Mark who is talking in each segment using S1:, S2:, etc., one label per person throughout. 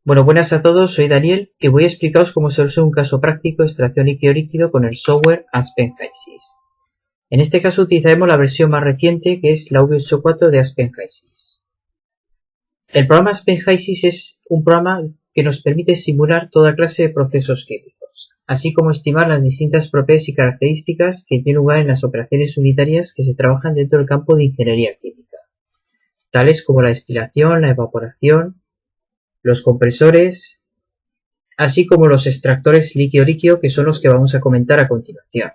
S1: Bueno, buenas a todos, soy Daniel y voy a explicaros cómo se usa un caso práctico de extracción líquido-líquido con el software Aspen HYSYS. En este caso utilizaremos la versión más reciente, que es la V84 de Aspen HYSYS. El programa Aspen HYSYS es un programa que nos permite simular toda clase de procesos químicos, así como estimar las distintas propiedades y características que tienen lugar en las operaciones unitarias que se trabajan dentro del campo de ingeniería química, tales como la destilación, la evaporación, los compresores, así como los extractores líquido-líquido, que son los que vamos a comentar a continuación.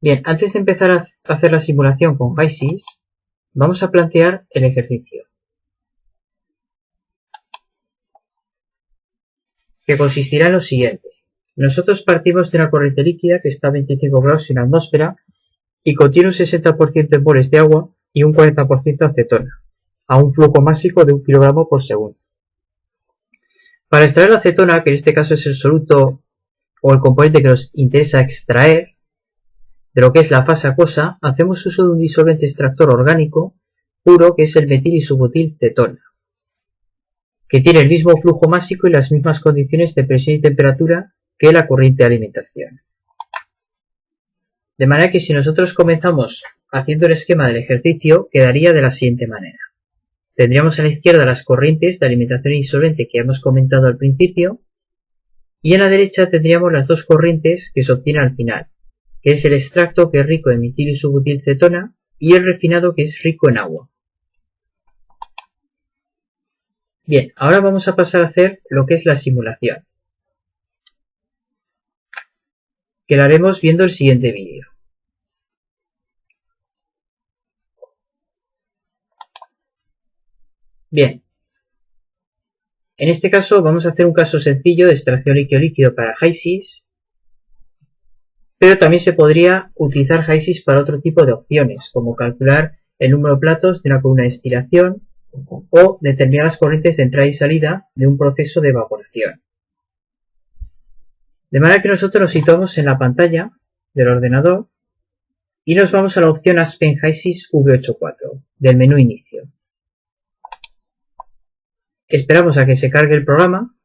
S1: Bien, antes de empezar a hacer la simulación con HYSYS, vamos a plantear el ejercicio, que consistirá en lo siguiente. Nosotros partimos de una corriente líquida que está a 25 grados en la atmósfera y contiene un 60% en moles de agua y un 40% de acetona, a un flujo máximo de 1 kg por segundo. Para extraer la acetona, que en este caso es el soluto o el componente que nos interesa extraer de lo que es la fase acuosa, hacemos uso de un disolvente extractor orgánico puro que es el metil-isobutil-cetona, que tiene el mismo flujo másico y las mismas condiciones de presión y temperatura que la corriente de alimentación. De manera que si nosotros comenzamos haciendo el esquema del ejercicio, quedaría de la siguiente manera. Tendríamos a la izquierda las corrientes de alimentación y disolvente que hemos comentado al principio, y en la derecha tendríamos las dos corrientes que se obtienen al final, que es el extracto, que es rico en metil-isobutil-cetona, y el refinado, que es rico en agua. Bien, ahora vamos a pasar a hacer lo que es la simulación, que la haremos viendo el siguiente vídeo. Bien, en este caso vamos a hacer un caso sencillo de extracción líquido-líquido para HYSYS, pero también se podría utilizar HYSYS para otro tipo de opciones, como calcular el número de platos de una columna de destilación o determinar las corrientes de entrada y salida de un proceso de evaporación. De manera que nosotros nos situamos en la pantalla del ordenador y nos vamos a la opción Aspen HYSYS V84 del menú inicio. Esperamos a que se cargue el programa.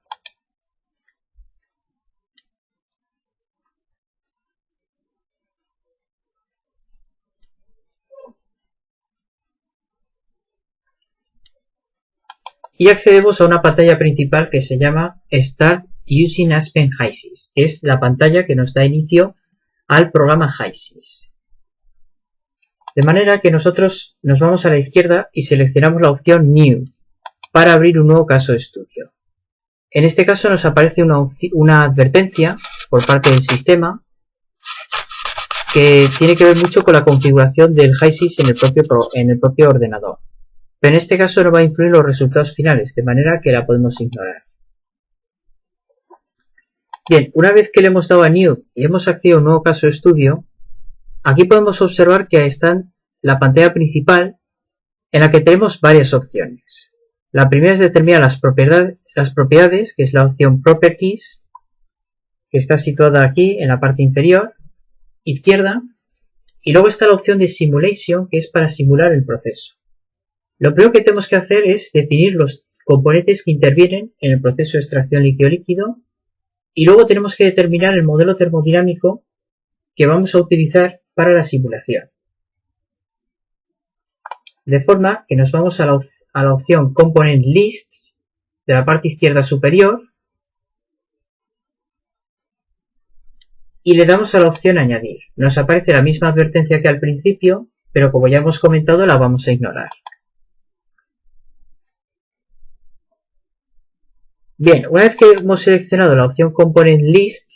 S1: Y accedemos a una pantalla principal que se llama Start Using Aspen HYSYS, que es la pantalla que nos da inicio al programa HYSYS. De manera que nosotros nos vamos a la izquierda y seleccionamos la opción New para abrir un nuevo caso de estudio. En este caso nos aparece una advertencia por parte del sistema que tiene que ver mucho con la configuración del HYSYS en el propio ordenador. Pero en este caso no va a influir los resultados finales, de manera que la podemos ignorar. Bien, una vez que le hemos dado a New y hemos accedido a un nuevo caso de estudio, aquí podemos observar que está la pantalla principal en la que tenemos varias opciones. La primera es determinar las propiedades, que es la opción Properties, que está situada aquí en la parte inferior izquierda, y luego está la opción de Simulation, que es para simular el proceso. Lo primero que tenemos que hacer es definir los componentes que intervienen en el proceso de extracción líquido-líquido, y luego tenemos que determinar el modelo termodinámico que vamos a utilizar para la simulación. De forma que nos vamos a la opción Component Lists de la parte izquierda superior y le damos a la opción Añadir. Nos aparece la misma advertencia que al principio, pero como ya hemos comentado la vamos a ignorar. Bien, una vez que hemos seleccionado la opción Component List,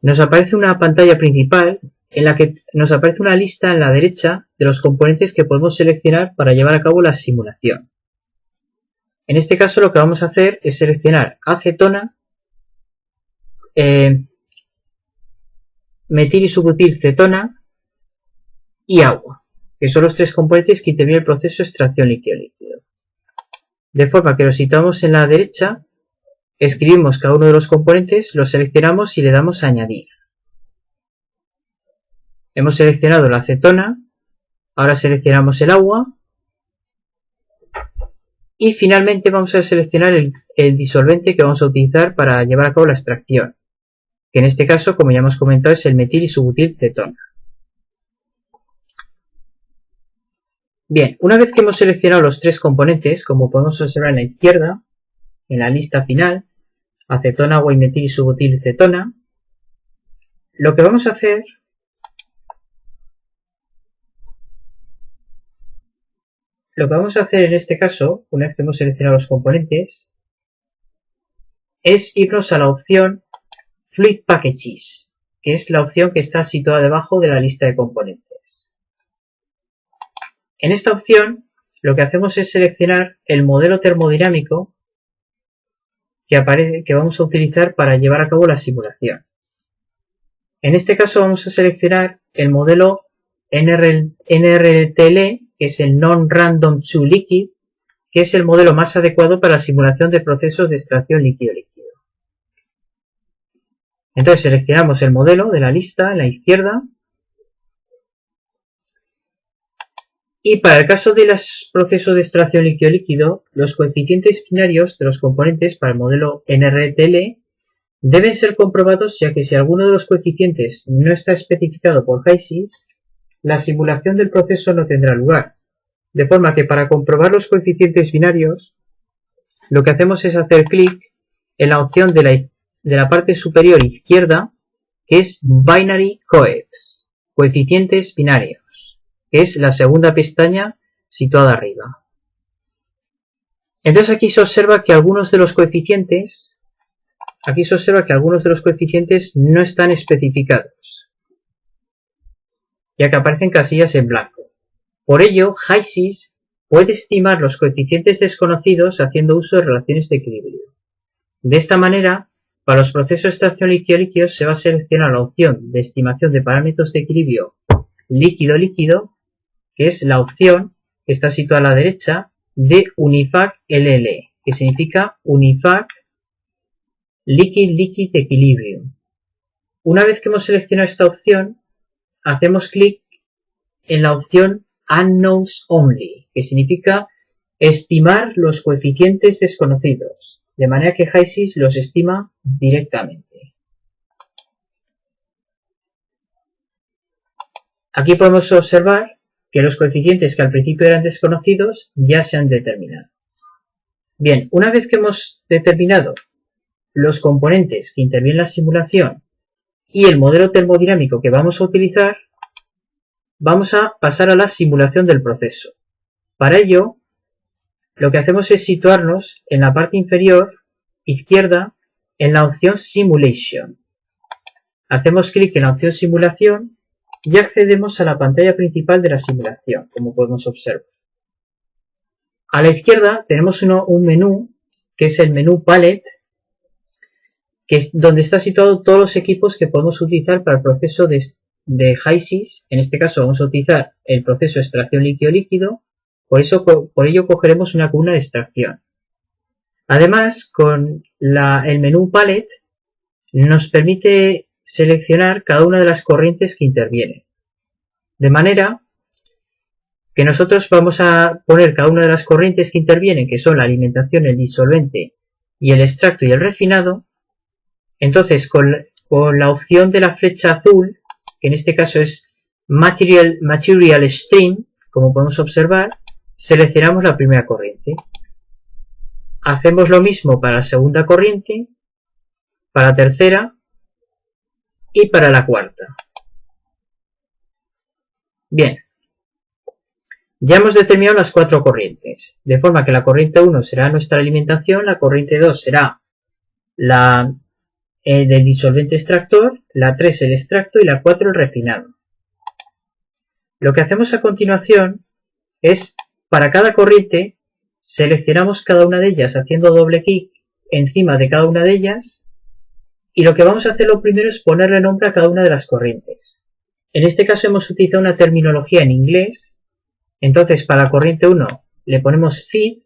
S1: nos aparece una pantalla principal en la que nos aparece una lista en la derecha de los componentes que podemos seleccionar para llevar a cabo la simulación. En este caso lo que vamos a hacer es seleccionar acetona, metil-isobutil-cetona y agua, que son los tres componentes que intervienen en el proceso de extracción líquido-líquido. De forma que lo situamos en la derecha, escribimos cada uno de los componentes, los seleccionamos y le damos a añadir. Hemos seleccionado la acetona, ahora seleccionamos el agua Y finalmente vamos a seleccionar el disolvente que vamos a utilizar para llevar a cabo la extracción, que en este caso, como ya hemos comentado, es el metil isobutilcetona. Bien, una vez que hemos seleccionado los tres componentes, como podemos observar en la izquierda, en la lista final, acetona, agua y metil isobutilcetona, lo que vamos a hacer en este caso, una vez que hemos seleccionado los componentes, es irnos a la opción Fluid Packages, que es la opción que está situada debajo de la lista de componentes. En esta opción, lo que hacemos es seleccionar el modelo termodinámico que vamos a utilizar para llevar a cabo la simulación. En este caso vamos a seleccionar el modelo NRTL, que es el Non-Random to Liquid, que es el modelo más adecuado para la simulación de procesos de extracción líquido-líquido. Entonces seleccionamos el modelo de la lista en la izquierda, y para el caso de los procesos de extracción líquido-líquido, los coeficientes binarios de los componentes para el modelo NRTL deben ser comprobados, ya que si alguno de los coeficientes no está especificado por HYSYS, la simulación del proceso no tendrá lugar. De forma que para comprobar los coeficientes binarios, lo que hacemos es hacer clic en la opción de la parte superior izquierda, que es Binary Coefs, coeficientes binarios, que es la segunda pestaña situada arriba. Entonces aquí se observa que algunos de los coeficientes no están especificados, ya que aparecen casillas en blanco. Por ello, HYSYS puede estimar los coeficientes desconocidos haciendo uso de relaciones de equilibrio. De esta manera, para los procesos de extracción líquido-líquido se va a seleccionar la opción de estimación de parámetros de equilibrio líquido-líquido, que es la opción que está situada a la derecha de UNIFAC LL, que significa UNIFAC Liquid Equilibrium. Una vez que hemos seleccionado esta opción, hacemos clic en la opción Unknowns Only, que significa estimar los coeficientes desconocidos, de manera que HYSYS los estima directamente. Aquí podemos observar que los coeficientes que al principio eran desconocidos ya se han determinado. Bien, una vez que hemos determinado los componentes que intervienen en la simulación y el modelo termodinámico que vamos a utilizar, vamos a pasar a la simulación del proceso. Para ello, lo que hacemos es situarnos en la parte inferior izquierda en la opción Simulation. Hacemos clic en la opción Simulación y accedemos a la pantalla principal de la simulación, como podemos observar. A la izquierda tenemos un menú, que es el menú Palette, que es donde está situado todos los equipos que podemos utilizar para el proceso de HYSYS. En este caso vamos a utilizar el proceso de extracción líquido-líquido, por ello cogeremos una columna de extracción. Además, con el menú Palette nos permite seleccionar cada una de las corrientes que intervienen. De manera que nosotros vamos a poner cada una de las corrientes que intervienen, que son la alimentación, el disolvente y el extracto y el refinado. Entonces, con la opción de la flecha azul, que en este caso es Material Stream, como podemos observar, seleccionamos la primera corriente. Hacemos lo mismo para la segunda corriente, para la tercera y para la cuarta. Bien, ya hemos determinado las cuatro corrientes, de forma que la corriente 1 será nuestra alimentación, la corriente 2 será la del disolvente extractor, la 3 el extracto y la 4 el refinado. Lo que hacemos a continuación es, para cada corriente, seleccionamos cada una de ellas haciendo doble clic encima de cada una de ellas, y lo que vamos a hacer lo primero es ponerle nombre a cada una de las corrientes. En este caso hemos utilizado una terminología en inglés, entonces para la corriente 1 le ponemos feed,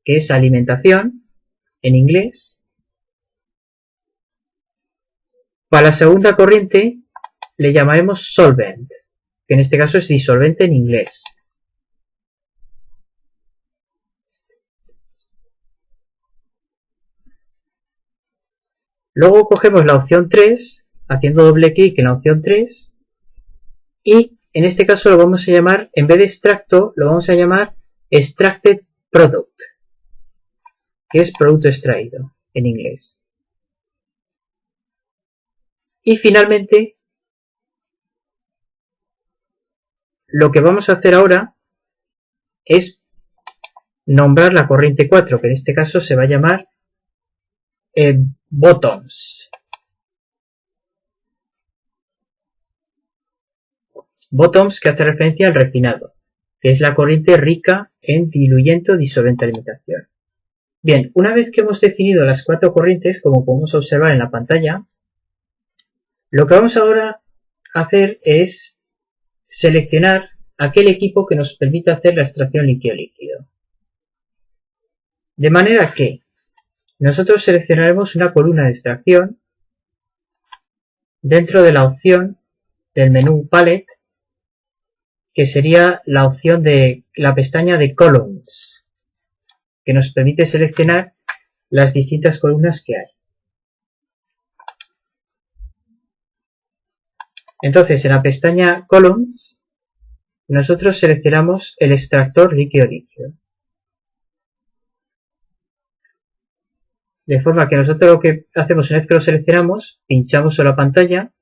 S1: que es alimentación, en inglés. Para la segunda corriente le llamaremos solvent, que en este caso es disolvente en inglés. Luego cogemos la opción 3, haciendo doble clic en la opción 3, y en este caso lo vamos a llamar, en vez de extracto, lo vamos a llamar extracted product, que es producto extraído en inglés. Y finalmente, lo que vamos a hacer ahora es nombrar la corriente 4, que en este caso se va a llamar bottoms. Bottoms, que hace referencia al refinado, que es la corriente rica en diluyento disolvente de alimentación. Bien, una vez que hemos definido las 4 corrientes, como podemos observar en la pantalla, lo que vamos ahora a hacer es seleccionar aquel equipo que nos permita hacer la extracción líquido-líquido. De manera que nosotros seleccionaremos una columna de extracción dentro de la opción del menú Palette, que sería la opción de la pestaña de Columns, que nos permite seleccionar las distintas columnas que hay. Entonces, en la pestaña Columns, nosotros seleccionamos el extractor líquido-líquido. De forma que nosotros lo que hacemos una vez que lo seleccionamos, pinchamos sobre la pantalla.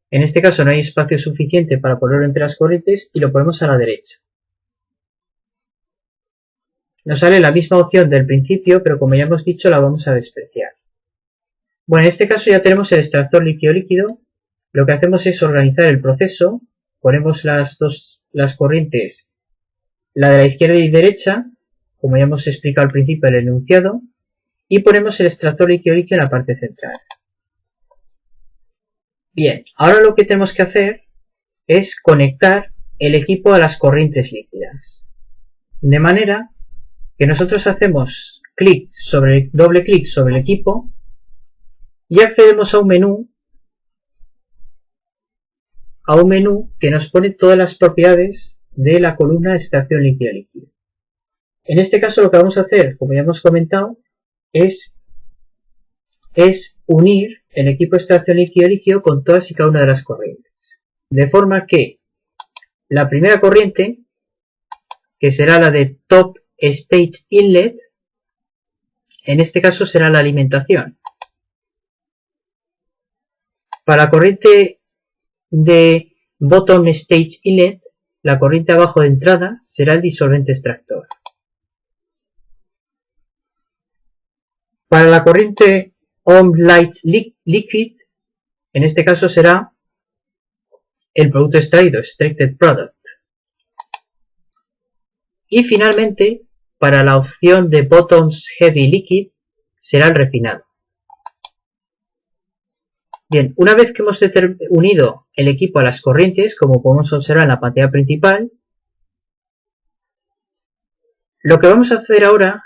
S1: En este caso no hay espacio suficiente para ponerlo entre las corrientes y lo ponemos a la derecha. Nos sale la misma opción del principio, pero como ya hemos dicho, la vamos a despreciar. Bueno, en este caso ya tenemos el extractor líquido-líquido. Lo que hacemos es organizar el proceso. Ponemos las corrientes, la de la izquierda y derecha, como ya hemos explicado al principio del enunciado, y ponemos el extractor líquido-líquido en la parte central. Bien, ahora lo que tenemos que hacer es conectar el equipo a las corrientes líquidas. De manera que nosotros hacemos doble clic sobre el equipo y accedemos a un menú que nos pone todas las propiedades de la columna de extracción líquido-líquido. En este caso lo que vamos a hacer, como ya hemos comentado, es unir el equipo de extracción líquido-líquido con todas y cada una de las corrientes. De forma que la primera corriente, que será la de Top Stage Inlet, en este caso será la alimentación. Para la corriente de Bottom Stage Inlet, la corriente abajo de entrada será el disolvente extractor. Para la corriente On Light Liquid, en este caso será el producto extraído, Extracted Product. Y finalmente, para la opción de Bottoms Heavy Liquid, será el refinado. Bien, una vez que hemos unido el equipo a las corrientes, como podemos observar en la pantalla principal, lo que vamos a hacer ahora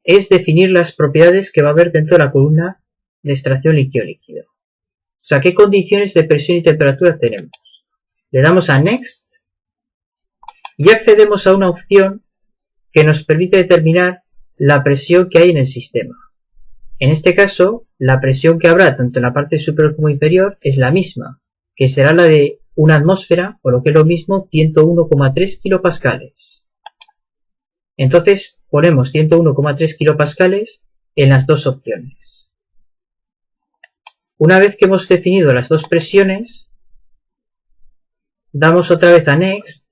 S1: es definir las propiedades que va a haber dentro de la columna de extracción líquido-líquido. O sea, qué condiciones de presión y temperatura tenemos. Le damos a Next y accedemos a una opción que nos permite determinar la presión que hay en el sistema. En este caso, la presión que habrá tanto en la parte superior como inferior es la misma, que será la de una atmósfera, o lo que es lo mismo, 101,3 kilopascales. Entonces, ponemos 101,3 kilopascales en las dos opciones. Una vez que hemos definido las dos presiones, damos otra vez a Next.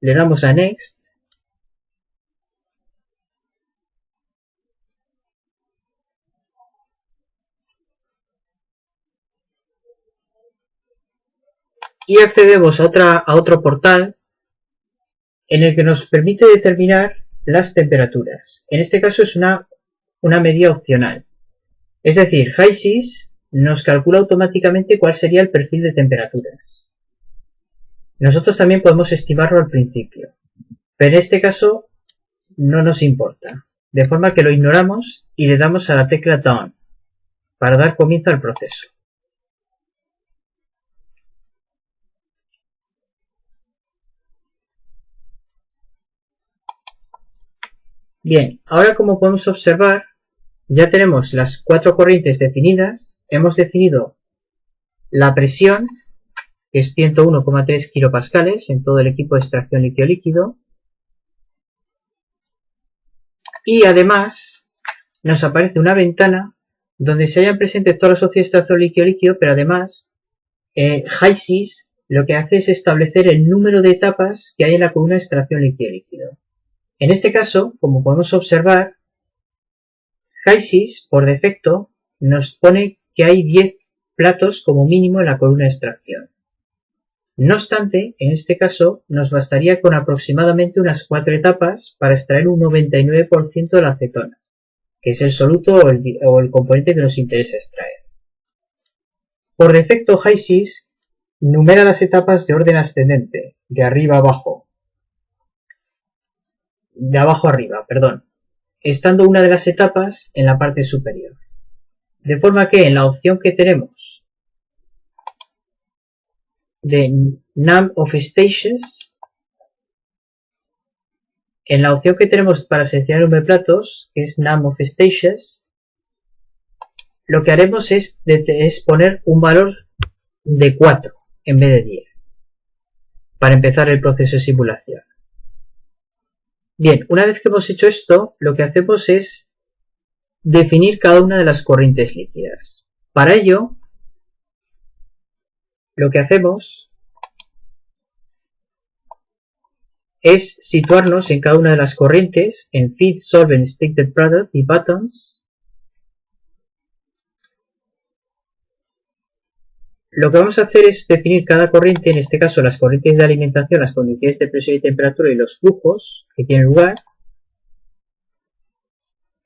S1: Le damos a Next. Y accedemos a otro portal en el que nos permite determinar las temperaturas. En este caso es una medida opcional. Es decir, HiSys nos calcula automáticamente cuál sería el perfil de temperaturas. Nosotros también podemos estimarlo al principio, pero en este caso no nos importa, de forma que lo ignoramos y le damos a la tecla Done para dar comienzo al proceso. Bien, ahora como podemos observar, ya tenemos las 4 corrientes definidas. Hemos definido la presión, que es 101,3 kilopascales en todo el equipo de extracción líquido-líquido. Y además nos aparece una ventana donde se hayan presentes todas las sociedades de extracción líquido-líquido, pero además HYSYS lo que hace es establecer el número de etapas que hay en la columna de extracción líquido-líquido. En este caso, como podemos observar, HYSYS por defecto nos pone que hay 10 platos como mínimo en la columna de extracción. No obstante, en este caso nos bastaría con aproximadamente unas 4 etapas para extraer un 99% de la acetona, que es el soluto o el componente que nos interesa extraer. Por defecto, HYSYS numera las etapas de orden ascendente, de arriba a abajo. De abajo a arriba, perdón, estando una de las etapas en la parte superior. De forma que en la opción que tenemos de Num of Stages, en la opción que tenemos para seleccionar un de platos, que es Num of Stages, lo que haremos es poner un valor de 4 en vez de 10 para empezar el proceso de simulación. Bien, una vez que hemos hecho esto, lo que hacemos es definir cada una de las corrientes líquidas. Para ello, lo que hacemos es situarnos en cada una de las corrientes, en Feed, Solvent, Stated Product y Buttons. Lo que vamos a hacer es definir cada corriente, en este caso las corrientes de alimentación, las condiciones de presión y temperatura y los flujos que tienen lugar.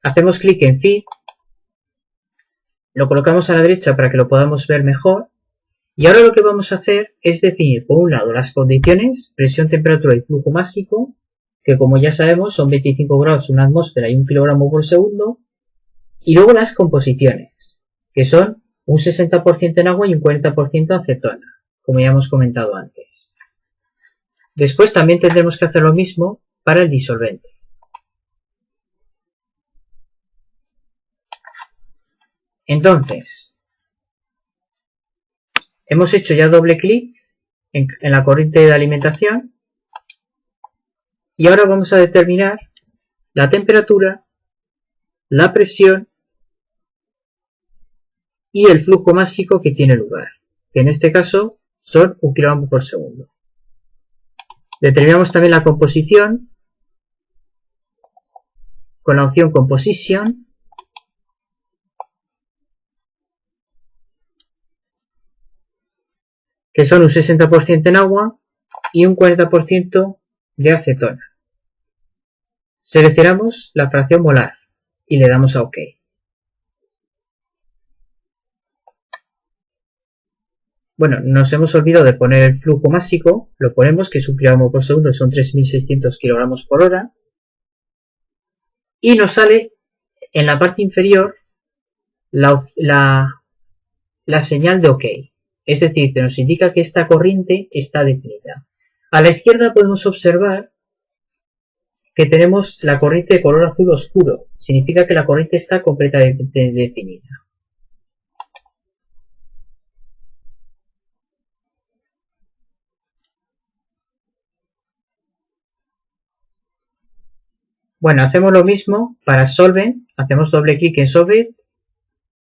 S1: Hacemos clic en Feed, lo colocamos a la derecha para que lo podamos ver mejor. Y ahora lo que vamos a hacer es definir, por un lado, las condiciones, presión, temperatura y flujo másico, que como ya sabemos son 25 grados, una atmósfera y 1 kilogramo por segundo. Y luego las composiciones, que son un 60% en agua y un 40% acetona, como ya hemos comentado antes. Después también tendremos que hacer lo mismo para el disolvente. Entonces, hemos hecho ya doble clic en la corriente de alimentación y ahora vamos a determinar la temperatura, la presión y el flujo másico que tiene lugar, que en este caso son 1 kilogramo por segundo. Determinamos también la composición con la opción Composition, que son un 60% en agua y un 40% de acetona. Seleccionamos la fracción molar y le damos a OK. Bueno, nos hemos olvidado de poner el flujo másico, lo ponemos, que es 1 kilogramo por segundo, son 3.600 kilogramos por hora. Y nos sale en la parte inferior la señal de OK. Es decir, que nos indica que esta corriente está definida. A la izquierda podemos observar que tenemos la corriente de color azul oscuro. Significa que la corriente está completamente definida. Bueno, hacemos lo mismo para Solvent. Hacemos doble clic en Solvent.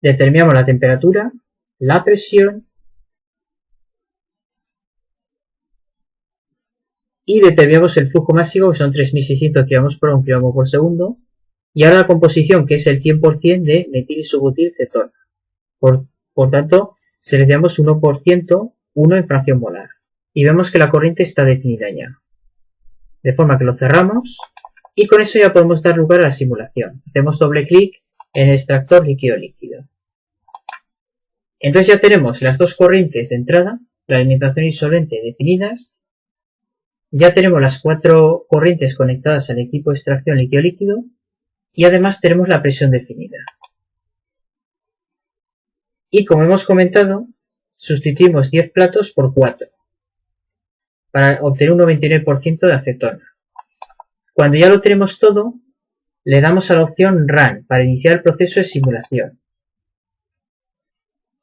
S1: Determinamos la temperatura, la presión y determinamos el flujo máximo, que son 3.600 kilogramos por hora, 1 kilogramo por segundo. Y ahora la composición, que es el 100% de metil isobutil cetona. Por tanto, seleccionamos 1%, 1 en fracción molar. Y vemos que la corriente está definida ya. De forma que lo cerramos. Y con eso ya podemos dar lugar a la simulación. Hacemos doble clic en el extractor líquido-líquido. Entonces ya tenemos las dos corrientes de entrada, la alimentación y solvente, definidas. Ya tenemos las 4 corrientes conectadas al equipo de extracción líquido-líquido. Y además tenemos la presión definida. Y como hemos comentado, sustituimos 10 platos por 4 para obtener un 99% de acetona. Cuando ya lo tenemos todo, le damos a la opción Run para iniciar el proceso de simulación.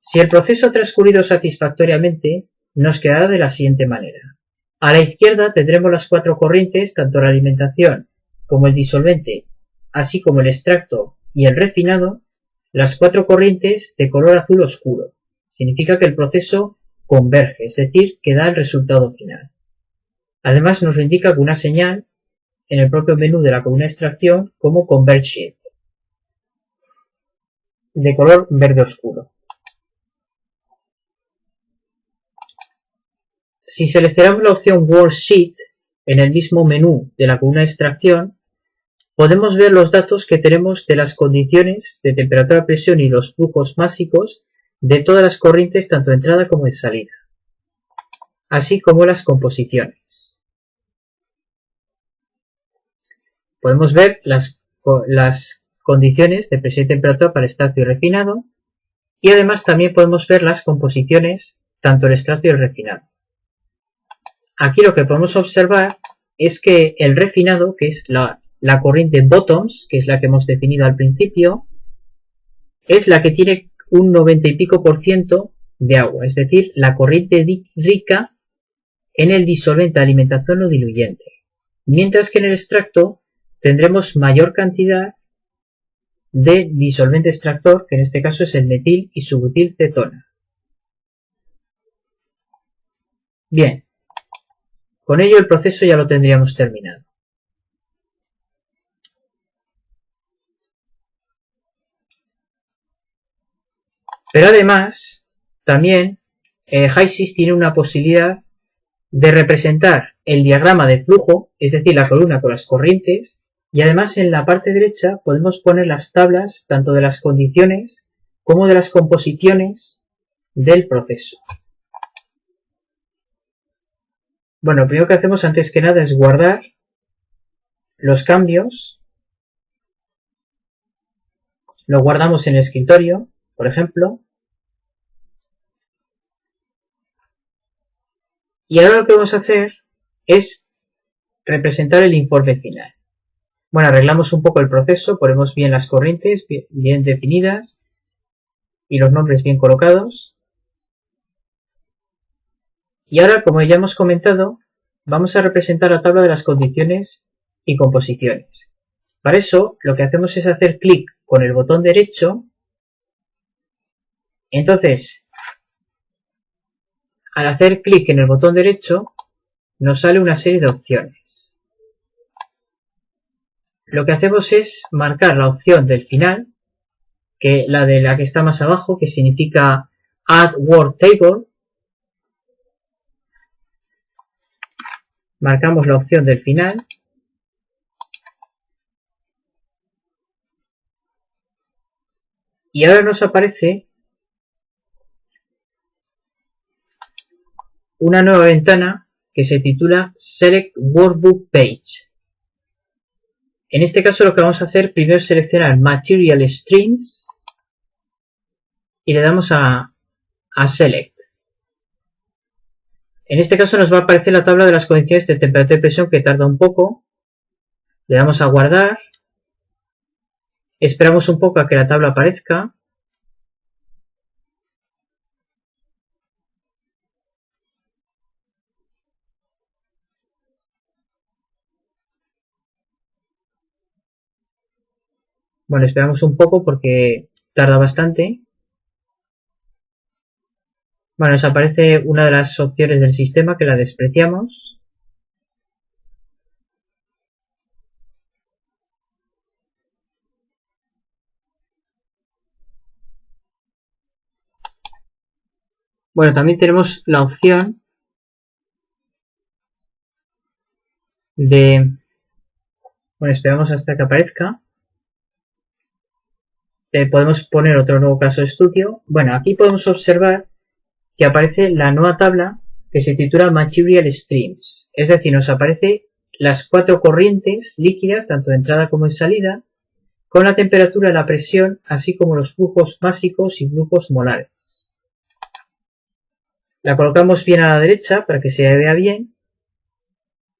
S1: Si el proceso ha transcurrido satisfactoriamente, nos quedará de la siguiente manera. A la izquierda tendremos las 4 corrientes, tanto la alimentación como el disolvente, así como el extracto y el refinado, las 4 corrientes de color azul oscuro. Significa que el proceso converge, es decir, que da el resultado final. Además nos lo indica con una señal en el propio menú de la columna de extracción como Converge de color verde oscuro. Si seleccionamos la opción Worksheet en el mismo menú de la columna de extracción, podemos ver los datos que tenemos de las condiciones de temperatura, presión y los flujos básicos de todas las corrientes, tanto de entrada como de salida, así como las composiciones. Podemos ver las condiciones de presión y temperatura para extracto y refinado, y además también podemos ver las composiciones, tanto el extracto y el refinado. Aquí lo que podemos observar es que el refinado, que es la corriente bottoms, que es la que hemos definido al principio, es la que tiene un 90 y pico % de agua, es decir, la corriente rica en el disolvente de alimentación o diluyente, mientras que en el extracto tendremos mayor cantidad de disolvente extractor, que en este caso es el metil y subutilcetona. Bien, con ello el proceso ya lo tendríamos terminado. Pero además, también HYSYS tiene una posibilidad de representar el diagrama de flujo, es decir, la columna con las corrientes, y además en la parte derecha podemos poner las tablas tanto de las condiciones como de las composiciones del proceso. Bueno, lo primero que hacemos antes que nada es guardar los cambios. Lo guardamos en el escritorio, por ejemplo. Y ahora lo que vamos a hacer es representar el informe final. Bueno, arreglamos un poco el proceso, ponemos bien las corrientes, bien definidas y los nombres bien colocados. Y ahora, como ya hemos comentado, vamos a representar la tabla de las condiciones y composiciones. Para eso, lo que hacemos es hacer clic con el botón derecho. Entonces, al hacer clic en el botón derecho, nos sale una serie de opciones. Lo que hacemos es marcar la opción del final, que la de la que está más abajo, que significa Add Word Table. Marcamos la opción del final. Y ahora nos aparece una nueva ventana que se titula Select Workbook Page. En este caso lo que vamos a hacer primero es seleccionar Material Streams y le damos a Select. En este caso nos va a aparecer la tabla de las condiciones de temperatura y presión, que tarda un poco. Le damos a guardar. Esperamos un poco a que la tabla aparezca. Bueno, esperamos un poco porque tarda bastante. Bueno, nos aparece una de las opciones del sistema que la despreciamos. Bueno, también tenemos la opción de... Bueno, esperamos hasta que aparezca. Podemos poner otro nuevo caso de estudio. Bueno, aquí podemos observar que aparece la nueva tabla que se titula Material Streams. Es decir, nos aparece las 4 corrientes líquidas, tanto de entrada como de salida, con la temperatura y la presión, así como los flujos básicos y flujos molares. La colocamos bien a la derecha para que se vea bien.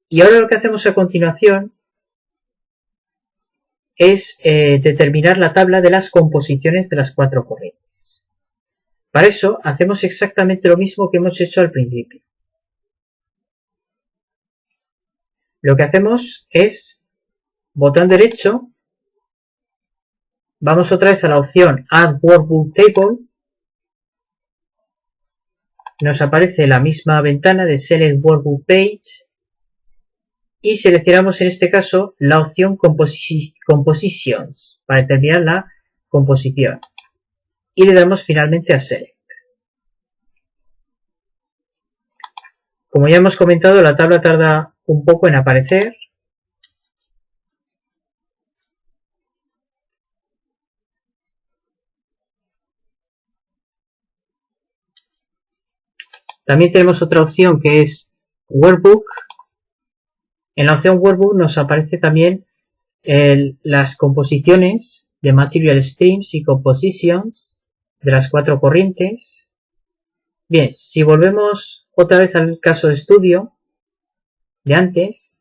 S1: Y ahora lo que hacemos a continuación es determinar la tabla de las composiciones de las 4 corrientes. Para eso hacemos exactamente lo mismo que hemos hecho al principio. Lo que hacemos es, botón derecho, vamos otra vez a la opción Add Workbook Table. Nos aparece la misma ventana de Select Workbook Page y seleccionamos en este caso la opción Compositions para determinar la composición y le damos finalmente a Select. Como ya hemos comentado, la tabla tarda un poco en aparecer. También tenemos otra opción que es Workbook. En la opción Workbook nos aparece también las composiciones de Material Streams y Compositions de las 4 corrientes. Bien, si volvemos otra vez al caso de estudio de antes,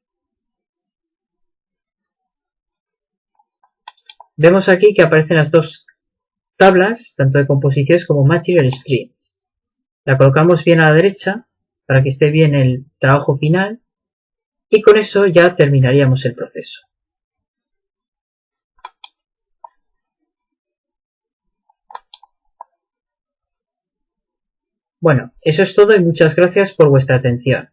S1: vemos aquí que aparecen las dos tablas, tanto de composiciones como Material Streams. La colocamos bien a la derecha para que esté bien el trabajo final y con eso ya terminaríamos el proceso. Bueno, eso es todo y muchas gracias por vuestra atención.